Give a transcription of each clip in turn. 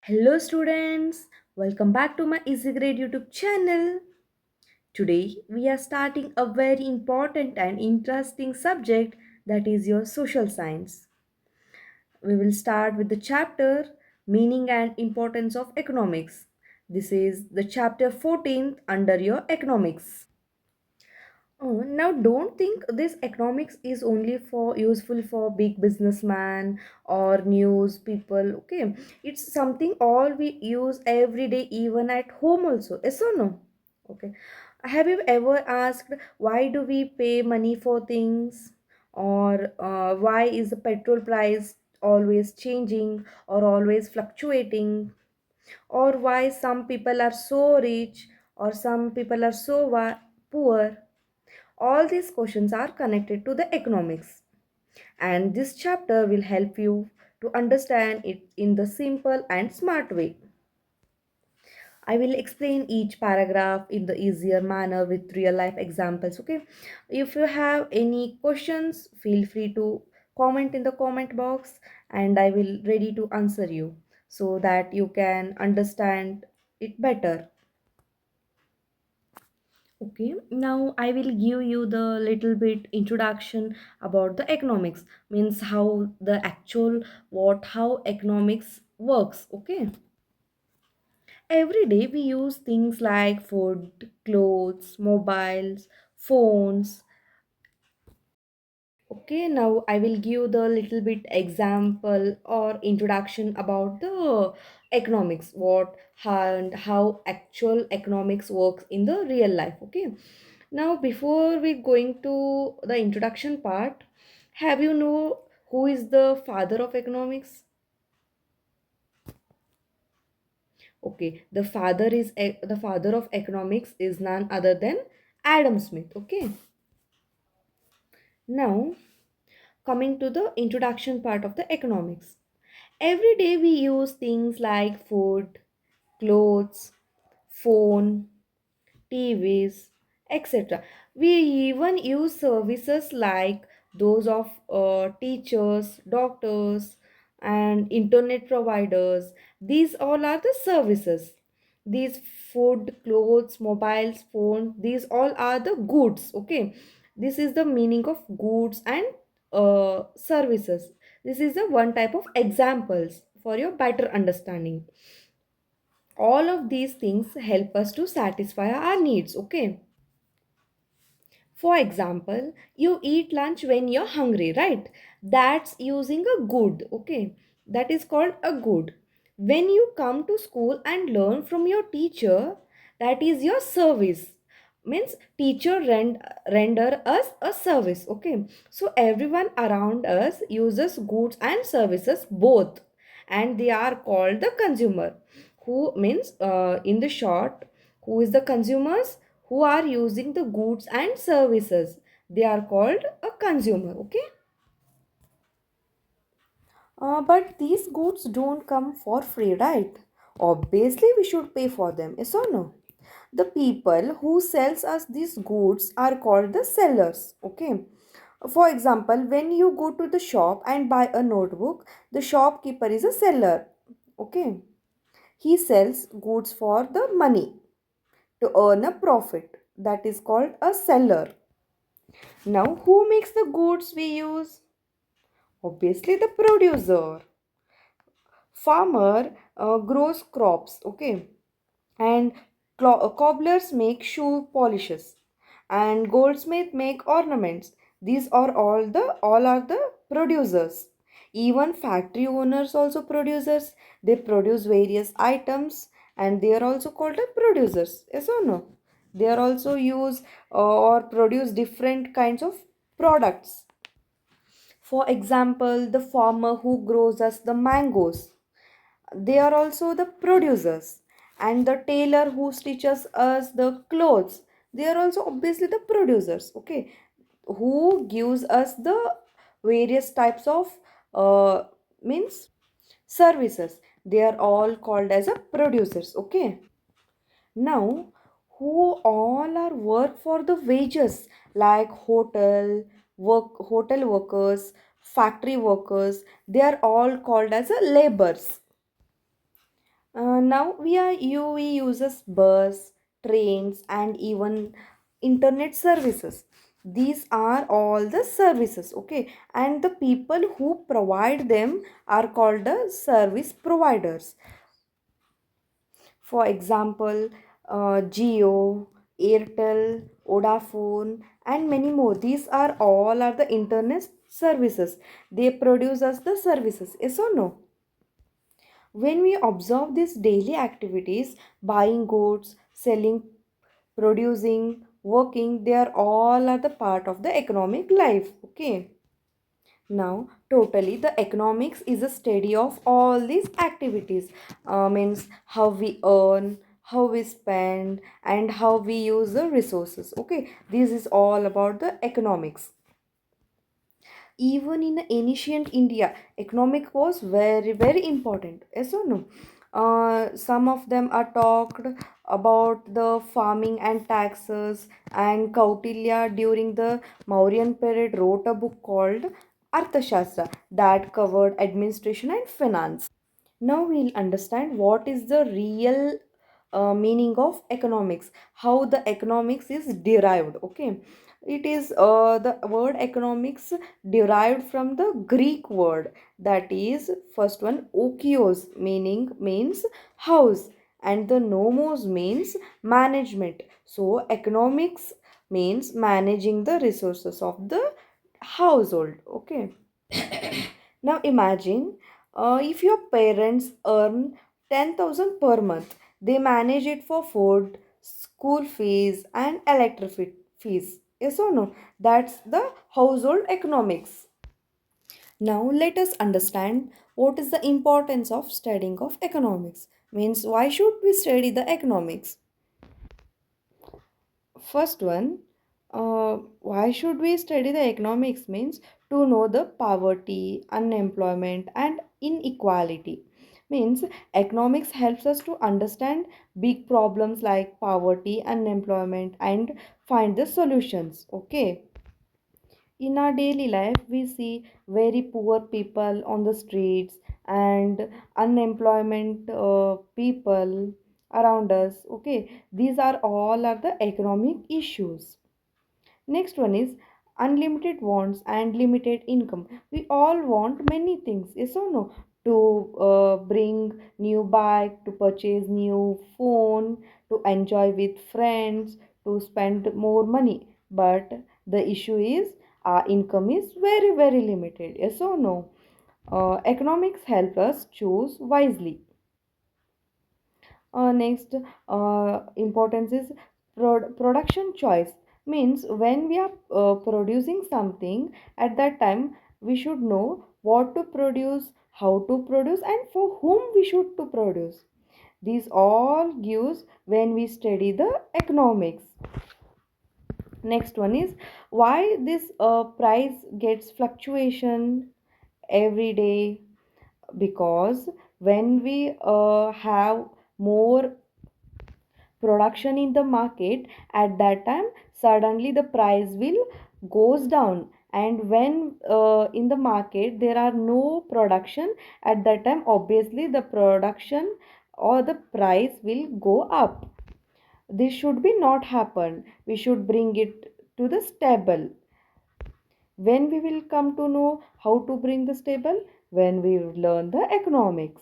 Hello students, welcome back to my Easy Grade YouTube channel. Today we are starting a very important and interesting subject, that is your social science. We will start with the chapter Meaning and Importance of Economics. This is the chapter 14th under your economics. Now don't think this economics is only for useful for big businessman or news people. Okay, it's something all we use every day, even at home also. Yes or no? Okay. Have you ever asked why do we pay money for things, or why is the petrol price always changing or always fluctuating, or why some people are so rich or some people are so poor? All these questions are connected to the economics, and this chapter will help you to understand it in the simple and smart way. I will explain each paragraph in the easier manner with real life examples. Okay, if you have any questions, feel free to comment in the comment box, and I will ready to answer you so that you can understand it better. Okay, now I will give you the little bit introduction about the economics, means how the actual what how economics works. Okay, every day we use things like food, clothes, mobiles, phones. Okay, now I will give the little bit example or introduction about the economics, what and how actual economics works in the real life. Okay, now before we going to the introduction part, have you know who is the father of economics? Okay, the father of economics is none other than Adam Smith. Okay, now coming to the introduction part of the economics. Every day we use things like food, clothes, phone, TVs, etc. We even use services like those of teachers, doctors, and internet providers. These all are the services. These food, clothes, mobiles, phone, these all are the goods. Okay, this is the meaning of goods and services. This is the one type of examples for your better understanding. All of these things help us to satisfy our needs. Okay, for example, you eat lunch when you're hungry, right? That's using a good. Okay, that is called a good. When you come to school and learn from your teacher, that is your service. Means teacher render us a service. Okay, so everyone around us uses goods and services both, and they are called the consumer. Who means in the short, who is the consumers? Who are using the goods and services, they are called a consumer. Okay, but these goods don't come for free, right? Obviously we should pay for them, yes or no? The people who sells us these goods are called the sellers. Okay, for example, when you go to the shop and buy a notebook, the shopkeeper is a seller. Okay, he sells goods for the money to earn a profit, that is called a seller. Now, who makes the goods we use? Obviously, the producer. Farmer grows crops, okay, and cobblers make shoe polishes, and goldsmith make ornaments. These are all are the producers. Even factory owners also producers. They produce various items, and they are also called the producers. Yes or no? They are also use or produce different kinds of products. For example, the farmer who grows us the mangoes, they are also the producers. And the tailor who stitches us the clothes, they are also obviously the producers. Okay, who gives us the various types of uh, means services, they are all called as a producers. Okay, now who all are work for the wages, like hotel workers, factory workers, they are all called as a labors. Now we uses bus, trains, and even internet services. These are all the services, okay, and the people who provide them are called the service providers. For example, Geo, Airtel, Vodafone, and many more. These are all are the internet services. They produce us the services. Yes or no? When we observe these daily activities, buying goods, selling, producing, working, they are all are the part of the economic life. Okay. Now, totally, the economics is a study of all these activities. Means how we earn, how we spend, and how we use the resources. Okay, this is all about the economics. Even in ancient India, economic was very important. Yes or no? Some of them are talked about the farming and taxes, and Kautilya during the Mauryan period wrote a book called Arthashastra that covered administration and finance. Now we'll understand what is the real meaning of economics, how the economics is derived. Okay, it is the word economics derived from the Greek word, that is first one okios, meaning means house, and the nomos means management. So economics means managing the resources of the household. Okay. Now imagine if your parents earn 10,000 per month, they manage it for food, school fees, and electric fees. Yes or no? That's the household economics. Now let us understand what is the importance of studying of economics. Means why should we study the economics? First one, why should we study the economics means to know the poverty, unemployment, and inequality. Means economics helps us to understand big problems like poverty, unemployment, and find the solutions. Okay. In our daily life, we see very poor people on the streets and unemployment people around us. Okay, these are all are the economic issues. Next one is unlimited wants and limited income. We all want many things, yes or no? To bring new bike, to purchase new phone, to enjoy with friends, to spend more money. But the issue is our income is very limited, yes or no? Economics help us choose wisely. Next importance is production choice. Means when we are producing something, at that time we should know what to produce, how to produce, and for whom we should to produce. These all gives when we study the economics. Next one is why this price gets fluctuation every day. Because when we have more production in the market, at that time suddenly the price will goes down, and when in the market there are no production, at that time obviously the production or the price will go up. This should be not happen. We should bring it to the stable. When we will come to know how to bring the stable? When we learn the economics.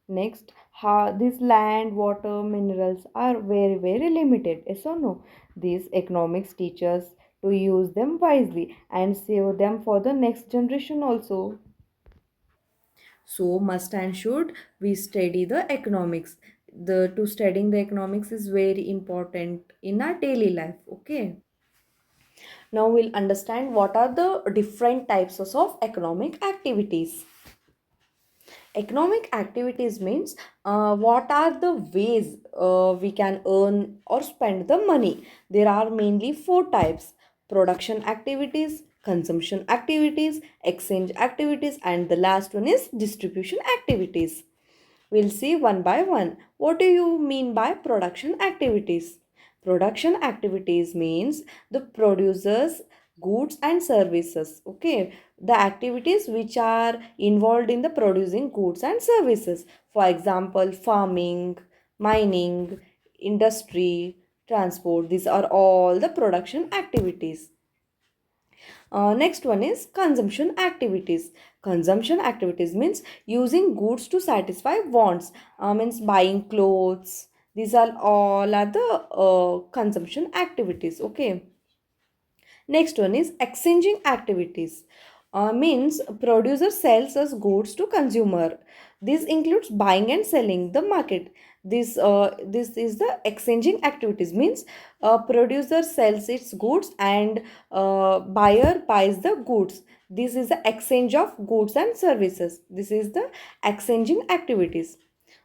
Next, how this land, water, minerals are very limited. Yes or no? These economics teach us to use them wisely and save them for the next generation also. So must and should we study the economics. The to studying the economics is very important in our daily life. Okay. Now we'll understand what are the different types of economic activities. Economic activities means what are the ways we can earn or spend the money. There are mainly four types: production activities, consumption activities, exchange activities, and the last one is distribution activities. We'll see one by one. What do you mean by production activities? Production activities means the producers goods and services. Okay, the activities which are involved in the producing goods and services, for example farming, mining, industry, transport, these are all the production activities. Next one is consumption activities. Consumption activities means using goods to satisfy wants. Means buying clothes. These are all are the consumption activities. Okay. Next one is exchanging activities. Means producer sells us goods to consumer. This includes buying and selling the market. This is the exchanging activities. Means producer sells its goods and buyer buys the goods. This is the exchange of goods and services. This is the exchanging activities.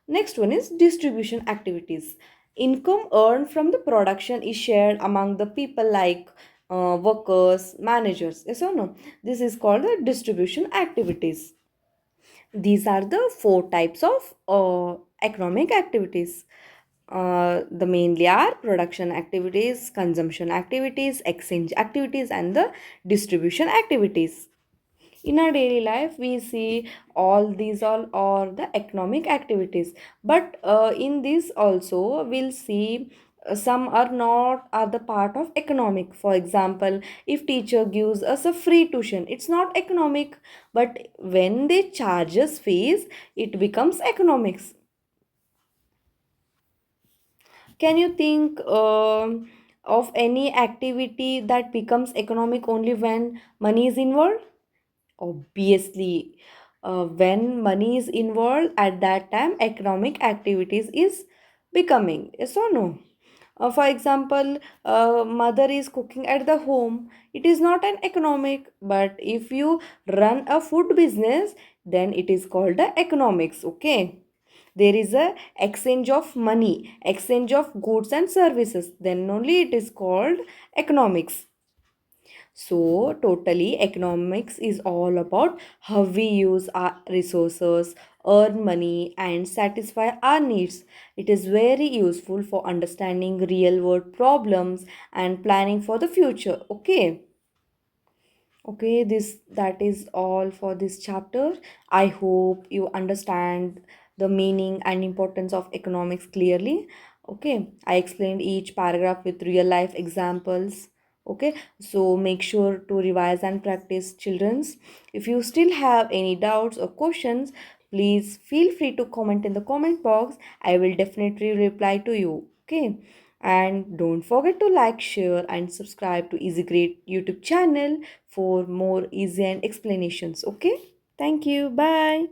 Next one is distribution activities. Income earned from the production is shared among the people like workers, managers. Yes or no? This is called the distribution activities. These are the four types of economic activities. The mainly are production activities, consumption activities, exchange activities, and the distribution activities. In our daily life we see all these all are the economic activities, but in this also we'll see some are not are the part of economic. For example, if teacher gives us a free tuition, it's not economic, but when they charge us fees, it becomes economics. Can you think of any activity that becomes economic only when money is involved? Obviously, when money is involved, at that time economic activities is becoming, yes or no? For example, mother is cooking at the home, it is not an economic, but if you run a food business, then it is called the economics. Okay, there is a exchange of money, exchange of goods and services, then only it is called economics. So, totally, economics is all about how we use our resources, earn money, and satisfy our needs. It is very useful for understanding real world problems and planning for the future. Okay. Okay, this that is all for this chapter. I hope you understand the meaning and importance of economics clearly. Okay, I explained each paragraph with real life examples. Okay, so make sure to revise and practice, children's. If you still have any doubts or questions, please feel free to comment in the comment box. I will definitely reply to you. Okay, and don't forget to like, share, and subscribe to Easy Grade YouTube channel for more easy and explanations. Okay, thank you. Bye.